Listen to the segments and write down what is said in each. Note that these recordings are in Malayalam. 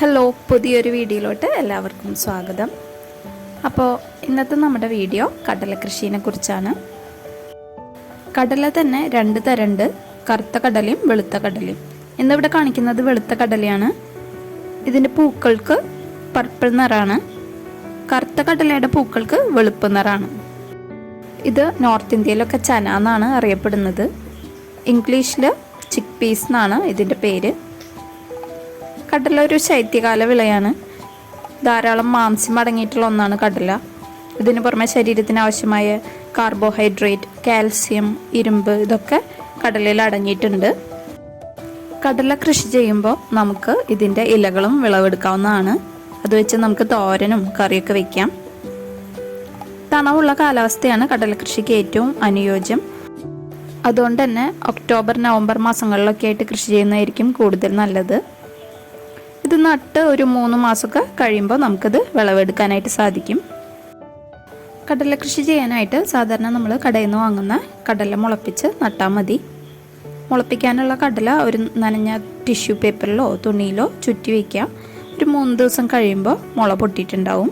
ഹലോ, പുതിയൊരു വീഡിയോയിലോട്ട് എല്ലാവർക്കും സ്വാഗതം. അപ്പോൾ ഇന്നത്തെ നമ്മുടെ വീഡിയോ കടല കൃഷിയെ കുറിച്ചാണ്. കടല തന്നെ രണ്ട് തരമുണ്ട്, കറുത്ത കടലയും വെളുത്ത കടലയും. ഇന്നിവിടെ കാണിക്കുന്നത് വെളുത്ത കടലയാണ്. ഇതിൻ്റെ പൂക്കൾക്ക് പർപ്പിൾ നിറാണ്, കറുത്ത കടലയുടെ പൂക്കൾക്ക് വെളുപ്പ് നിറാണ്. ഇത് നോർത്ത് ഇന്ത്യയിലൊക്കെ ചന എന്നാണ് അറിയപ്പെടുന്നത്. ഇംഗ്ലീഷിൽ ചിക്ക് പീസ് എന്നാണ് ഇതിൻ്റെ പേര്. കടല ഒരു ശൈത്യകാല വിളയാണ്. ധാരാളം മാംസ്യം അടങ്ങിയിട്ടുള്ള ഒന്നാണ് കടല. ഇതിന് പുറമെ ശരീരത്തിന് ആവശ്യമായ കാർബോഹൈഡ്രേറ്റ്, കാൽസ്യം, ഇരുമ്പ് ഇതൊക്കെ കടലയിൽ അടങ്ങിയിട്ടുണ്ട്. കടല കൃഷി ചെയ്യുമ്പോൾ നമുക്ക് ഇതിൻ്റെ ഇലകളും വിളവെടുക്കാവുന്നതാണ്. അത് വെച്ച് നമുക്ക് തോരനും കറിയൊക്കെ വയ്ക്കാം. തണവുള്ള കാലാവസ്ഥയാണ് കടല കൃഷിക്ക് ഏറ്റവും അനുയോജ്യം. അതുകൊണ്ട് തന്നെ ഒക്ടോബർ നവംബർ മാസങ്ങളിലൊക്കെ ആയിട്ട് കൃഷി ചെയ്യുന്നതായിരിക്കും കൂടുതൽ നല്ലത്. ഇത് നട്ട് ഒരു 3 മാസമൊക്കെ കഴിയുമ്പോൾ നമുക്കിത് വിളവെടുക്കാനായിട്ട് സാധിക്കും. കടല കൃഷി ചെയ്യാനായിട്ട് സാധാരണ നമ്മൾ കടയിൽ നിന്ന് വാങ്ങുന്ന കടല മുളപ്പിച്ച് നട്ടാൽ മതി. മുളപ്പിക്കാനുള്ള കടല ഒരു നനഞ്ഞ ടിഷ്യൂ പേപ്പറിലോ തുണിയിലോ ചുറ്റി വയ്ക്കുക. ഒരു 3 ദിവസം കഴിയുമ്പോൾ മുള പൊട്ടിയിട്ടുണ്ടാവും.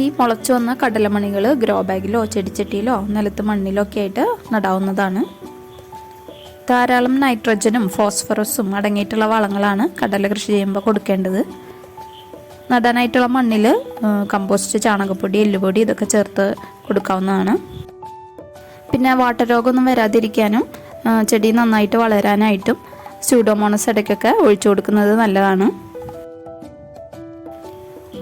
ഈ മുളച്ചു വന്ന കടലമണികൾ ഗ്രോ ബാഗിലോ ചെടിച്ചട്ടിയിലോ നിലത്ത് മണ്ണിലോ ഒക്കെ ആയിട്ട് നടാവുന്നതാണ്. ധാരാളം നൈട്രജനും ഫോസ്ഫറസും അടങ്ങിയിട്ടുള്ള വളങ്ങളാണ് കടല കൃഷി ചെയ്യുമ്പോൾ കൊടുക്കേണ്ടത്. നടാനായിട്ടുള്ള മണ്ണിൽ കമ്പോസ്റ്റ്, ചാണകപ്പൊടി, എല്ലുപൊടി ഇതൊക്കെ ചേർത്ത് കൊടുക്കാവുന്നതാണ്. പിന്നെ വാട്ടരോഗമൊന്നും വരാതിരിക്കാനും ചെടി നന്നായിട്ട് വളരാനായിട്ടും സ്യൂഡോമോണസ് ഇടയ്ക്കൊക്കെ ഒഴിച്ചു കൊടുക്കുന്നത് നല്ലതാണ്.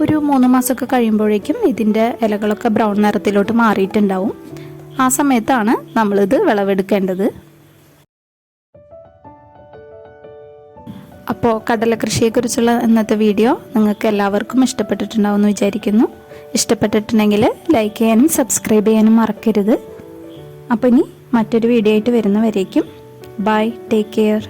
ഒരു 3 മാസമൊക്കെ കഴിയുമ്പോഴേക്കും ഇതിൻ്റെ ഇലകളൊക്കെ ബ്രൗൺ നിറത്തിലോട്ട് മാറിയിട്ടുണ്ടാവും. ആ സമയത്താണ് നമ്മളിത് വിളവെടുക്കേണ്ടത്. അപ്പോൾ കടല കൃഷിയെക്കുറിച്ചുള്ള ഇന്നത്തെ വീഡിയോ നിങ്ങൾക്ക് എല്ലാവർക്കും ഇഷ്ടപ്പെട്ടിട്ടുണ്ടാവും എന്ന് വിചാരിക്കുന്നു. ഇഷ്ടപ്പെട്ടിട്ടുണ്ടെങ്കിൽ ലൈക്ക് ചെയ്യാനും സബ്സ്ക്രൈബ് ചെയ്യാനും മറക്കരുത്. അപ്പോൾ ഇനി മറ്റൊരു വീഡിയോ ആയിട്ട് വരുന്നവരേക്കും ബൈ, ടേക്ക് കെയർ.